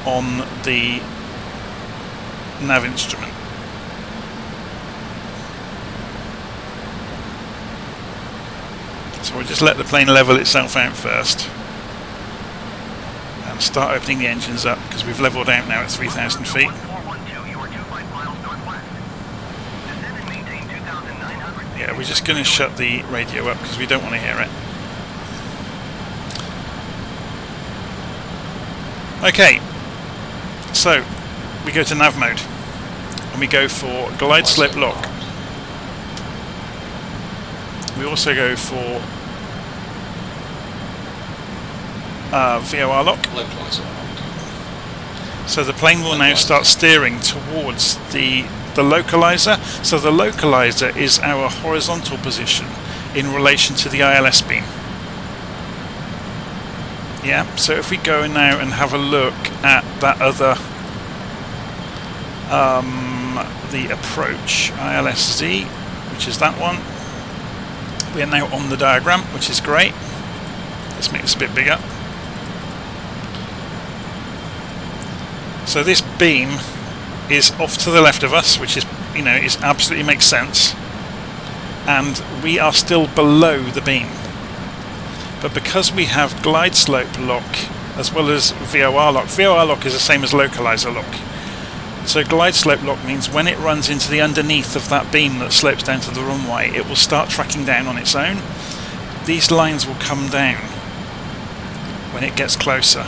on the nav instrument. So we'll just let the plane level itself out first and start opening the engines up, because we've leveled out now at 3,000 feet. Yeah, we're just going to shut the radio up because we don't want to hear it. Okay, so we go to nav mode. and we go for glide slope lock. We also go for VOR lock. Localizer. So the plane will now start steering towards the localizer. So the localizer is our horizontal position in relation to the ILS beam. Yeah, so if we go now and have a look at that other, the approach ILSZ, which is that one, we are now on the diagram, which is great. Let's make this a bit bigger. So this beam is off to the left of us, which is, you know, is absolutely makes sense, and we are still below the beam. But because we have glide slope lock as well as VOR lock is the same as localizer lock. So glide slope lock means when it runs into the underneath of that beam that slopes down to the runway, it will start tracking down on its own. These lines will come down when it gets closer.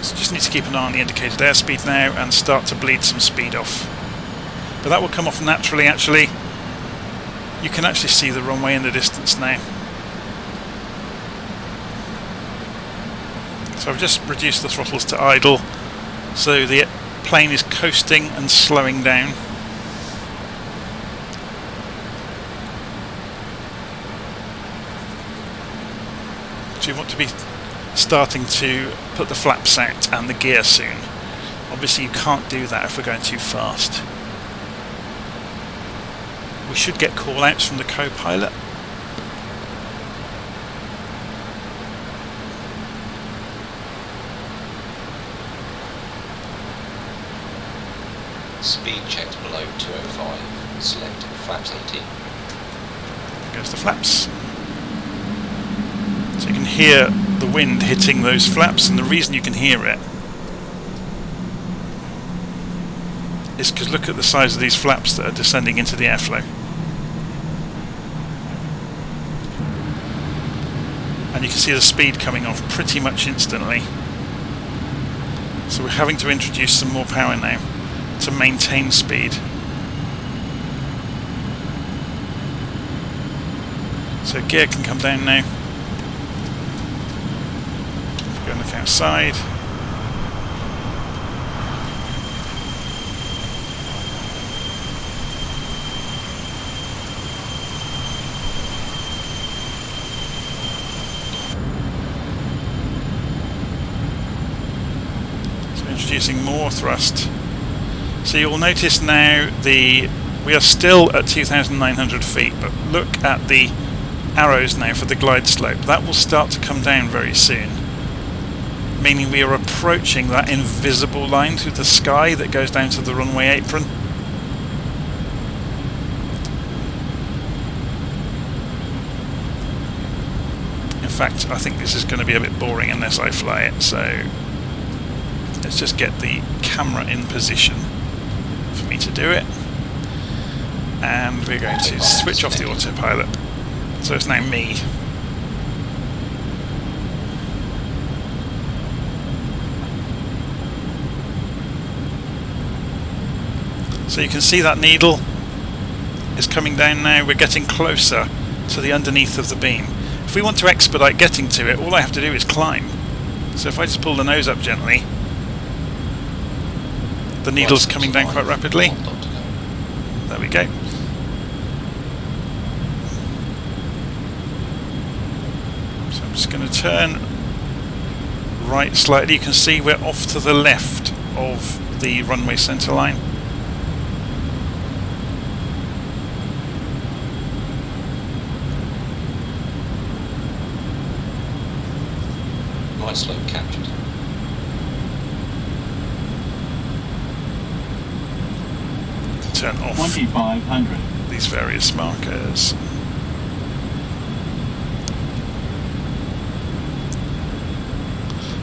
So just need to keep an eye on the indicated airspeed now and start to bleed some speed off. But that will come off naturally actually. You can actually see the runway in the distance now. So I've just reduced the throttles to idle, so the plane is coasting and slowing down. So you want to be starting to put the flaps out and the gear soon. Obviously you can't do that if we're going too fast. We should get call-outs from the co-pilot. Speed checked below 205. Select flaps 18. There goes the flaps. So you can hear the wind hitting those flaps, and the reason you can hear it is because look at the size of these flaps that are descending into the airflow. And you can see the speed coming off pretty much instantly. So we're having to introduce some more power now to maintain speed. So gear can come down now. Go and look outside. So introducing more thrust. So you'll notice now we are still at 2,900 feet, but look at the arrows now for the glide slope. That will start to come down very soon, meaning we are approaching that invisible line through the sky that goes down to the runway apron. In fact, I think this is going to be a bit boring unless I fly it, so let's just get the camera in position for me to do it, and we're going to switch off the autopilot, so it's now me. So you can see that needle is coming down now. We're getting closer to the underneath of the beam. If we want to expedite getting to it, all I have to do is climb. So if I just pull the nose up gently, the needle's coming down quite rapidly. There we go. So I'm just going to turn right slightly. You can see we're off to the left of the runway centre line. Glide slope captured. Turn off 2,500. these various markers.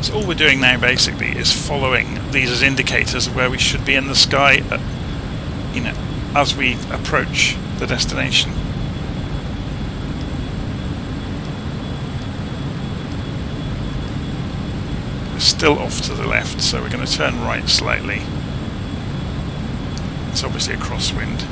So all we're doing now basically is following these as indicators of where we should be in the sky, you know, as we approach the destination. We're still off to the left, so we're going to turn right slightly. It's obviously a crosswind.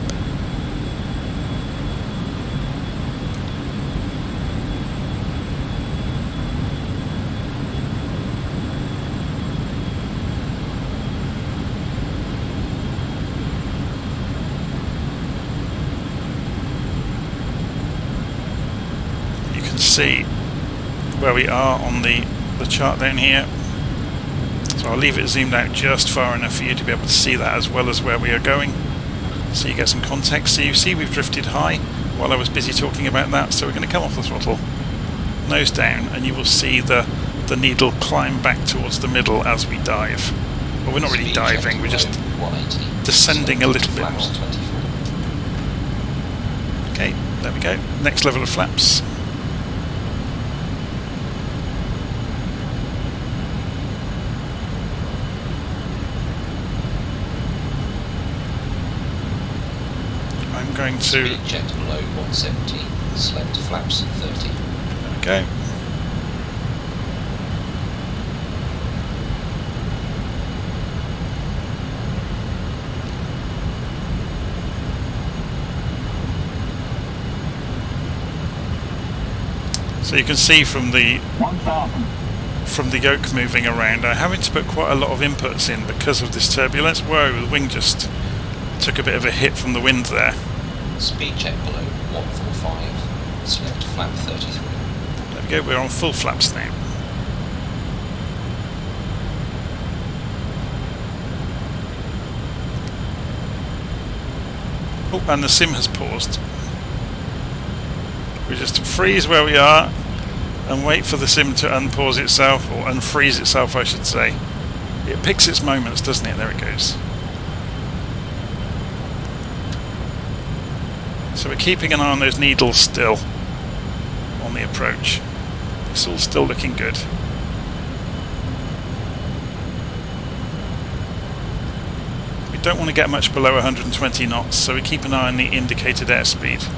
You can see where we are on the chart down here. So I'll leave it zoomed out just far enough for you to be able to see that as well as where we are going, so you get some context. So you see we've drifted high while I was busy talking about that, so we're going to come off the throttle, nose down, and you will see the needle climb back towards the middle as we dive. Well, we're not really diving, we're just descending a little bit more. Okay, there we go. Next level of flaps. I'm going to... Speed check below 170, select flaps 30. There we go. So you can see from the yoke moving around, I'm having to put quite a lot of inputs in because of this turbulence. Whoa, the wing just took a bit of a hit from the wind there. Speed check below 145, select flap 33. There we go, we're on full flaps now. Oh, and the sim has paused. We just freeze where we are and wait for the sim to unpause itself, or unfreeze itself I should say. It picks its moments, doesn't it? There it goes. So we're keeping an eye on those needles still on the approach. It's all still looking good. We don't want to get much below 120 knots, so we keep an eye on the indicated airspeed.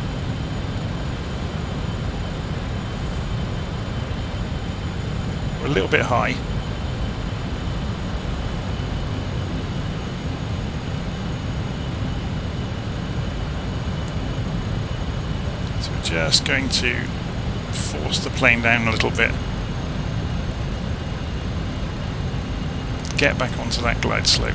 We're a little bit high. So we're just going to force the plane down a little bit. Get back onto that glide slope.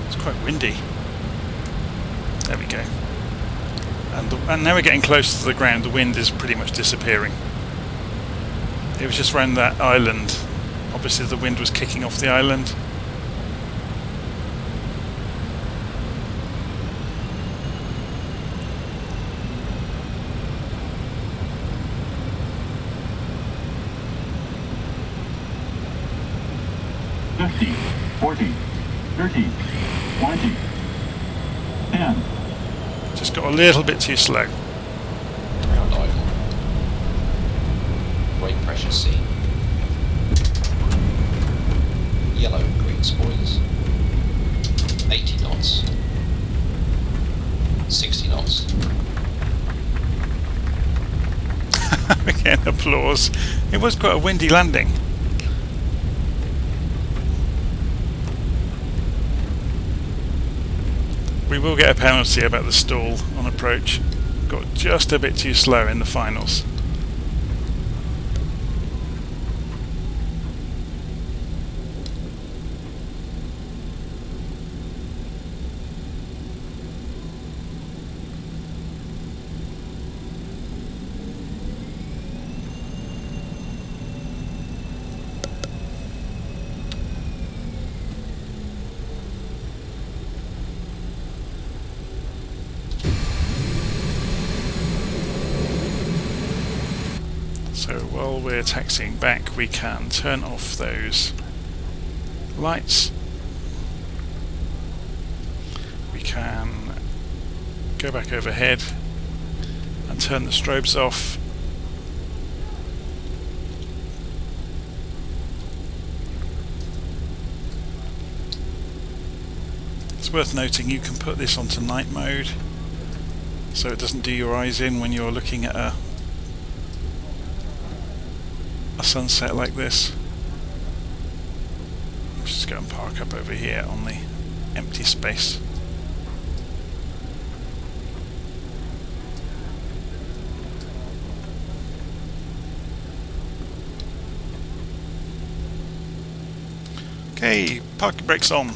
It's quite windy. There we go. And now we're getting close to the ground. The wind is pretty much disappearing. It was just around that island. Obviously the wind was kicking off the island. $50, $40, $30, $20, $10. Just got a little bit too slow. Ground idle. Brake pressure seen. Yellow and green spoilers. 80 knots. 60 knots. Again, applause. It was quite a windy landing. We will get a penalty about the stall on approach. Got just a bit too slow in the finals. So while we're taxiing back, we can turn off those lights. We can go back overhead and turn the strobes off. It's worth noting you can put this onto night mode so it doesn't do your eyes in when you're looking at a sunset like this. Let's just go and park up over here on the empty space. Okay, parking brakes on.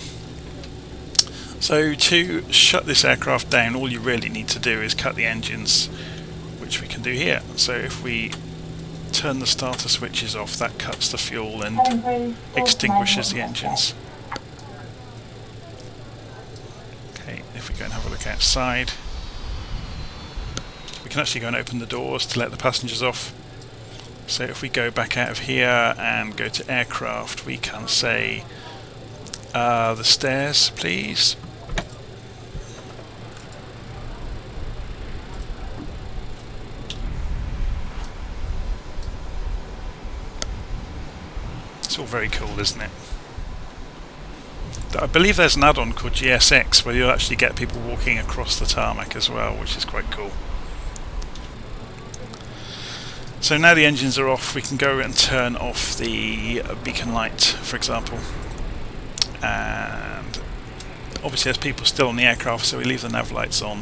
So to shut this aircraft down, all you really need to do is cut the engines, which we can do here. So if we turn the starter switches off, that cuts the fuel and extinguishes the engines. Okay, if we go and have a look outside, we can actually go and open the doors to let the passengers off. So if we go back out of here and go to aircraft, we can say the stairs, please. It's all very cool, isn't it? I believe there's an add-on called GSX where you'll actually get people walking across the tarmac as well, which is quite cool. So now the engines are off, we can go and turn off the beacon light, for example. And obviously there's people still on the aircraft, so we leave the nav lights on.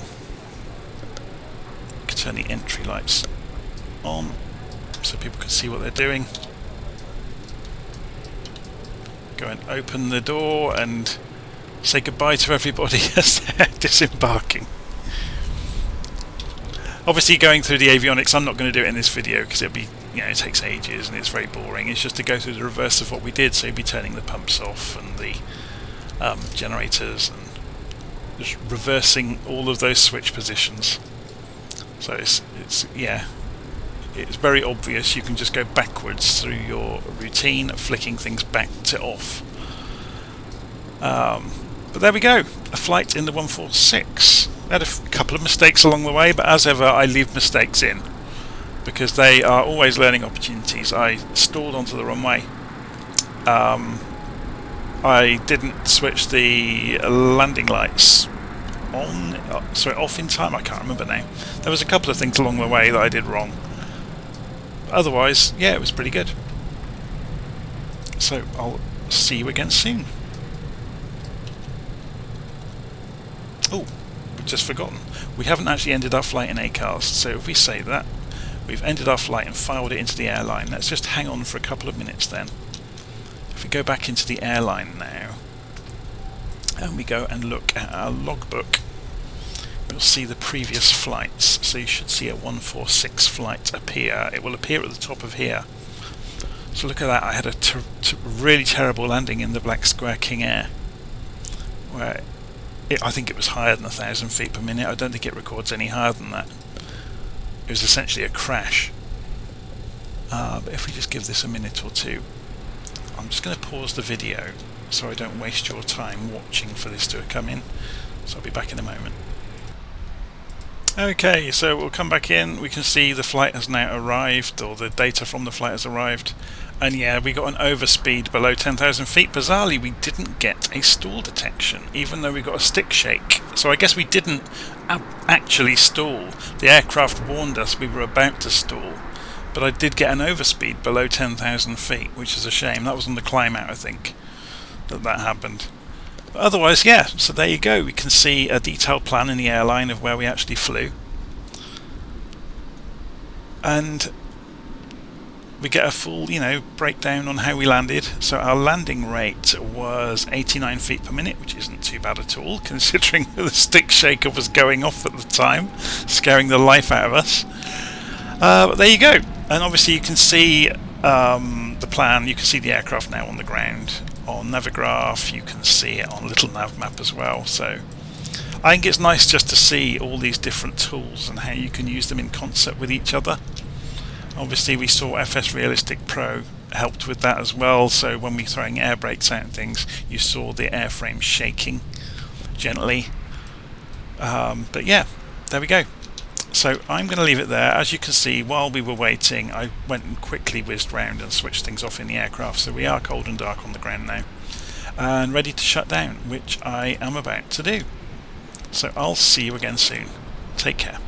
We can turn the entry lights on so people can see what they're doing. Go and open the door and say goodbye to everybody as they're disembarking. Obviously going through the avionics, I'm not going to do it in this video because it'll be, it takes ages and it's very boring. It's just to go through the reverse of what we did, so you'll be turning the pumps off and the generators and just reversing all of those switch positions. So it's very obvious. You can just go backwards through your routine, flicking things back to off. But there we go, a flight in the 146. I had a couple of mistakes along the way, but as ever I leave mistakes in because they are always learning opportunities. I stalled onto the runway. I didn't switch the landing lights on, off in time. I can't remember now. There was a couple of things along the way that I did wrong. Otherwise, yeah, it was pretty good. So I'll see you again soon. Oh, we've just forgotten. We haven't actually ended our flight in ACARS, so if we say that, we've ended our flight and filed it into the airline. Let's just hang on for a couple of minutes then. If we go back into the airline now, and we go and look at our logbook, we'll see the previous flights. So you should see a 146 flight appear. It will appear at the top of here. So look at that, I had a really terrible landing in the Black Square King Air, where I think it was higher than 1,000 feet per minute. I don't think it records any higher than that. It was essentially a crash. But if we just give this a minute or two, I'm just going to pause the video so I don't waste your time watching for this to come in. So I'll be back in a moment. Okay, so we'll come back in. We can see the flight has now arrived, or the data from the flight has arrived. And yeah, we got an overspeed below 10,000 feet. Bizarrely, we didn't get a stall detection, even though we got a stick shake. So I guess we didn't actually stall. The aircraft warned us we were about to stall. But I did get an overspeed below 10,000 feet, which is a shame. That was on the climb out, I think, that happened. But otherwise, yeah, so there you go. We can see a detailed plan in the airline of where we actually flew. And we get a full, breakdown on how we landed. So our landing rate was 89 feet per minute, which isn't too bad at all, considering the stick shaker was going off at the time, scaring the life out of us. But there you go. And obviously you can see the plan. You can see the aircraft now on the ground on Navigraph. You can see it on LittleNavMap as well. So I think it's nice just to see all these different tools and how you can use them in concert with each other. Obviously we saw FSRealistic Pro helped with that as well, so when we're throwing air brakes out and things, you saw the airframe shaking gently. But yeah, there we go. So I'm going to leave it there. As you can see, while we were waiting, I went and quickly whizzed round and switched things off in the aircraft, so we are cold and dark on the ground now. and ready to shut down, which I am about to do. So I'll see you again soon. Take care.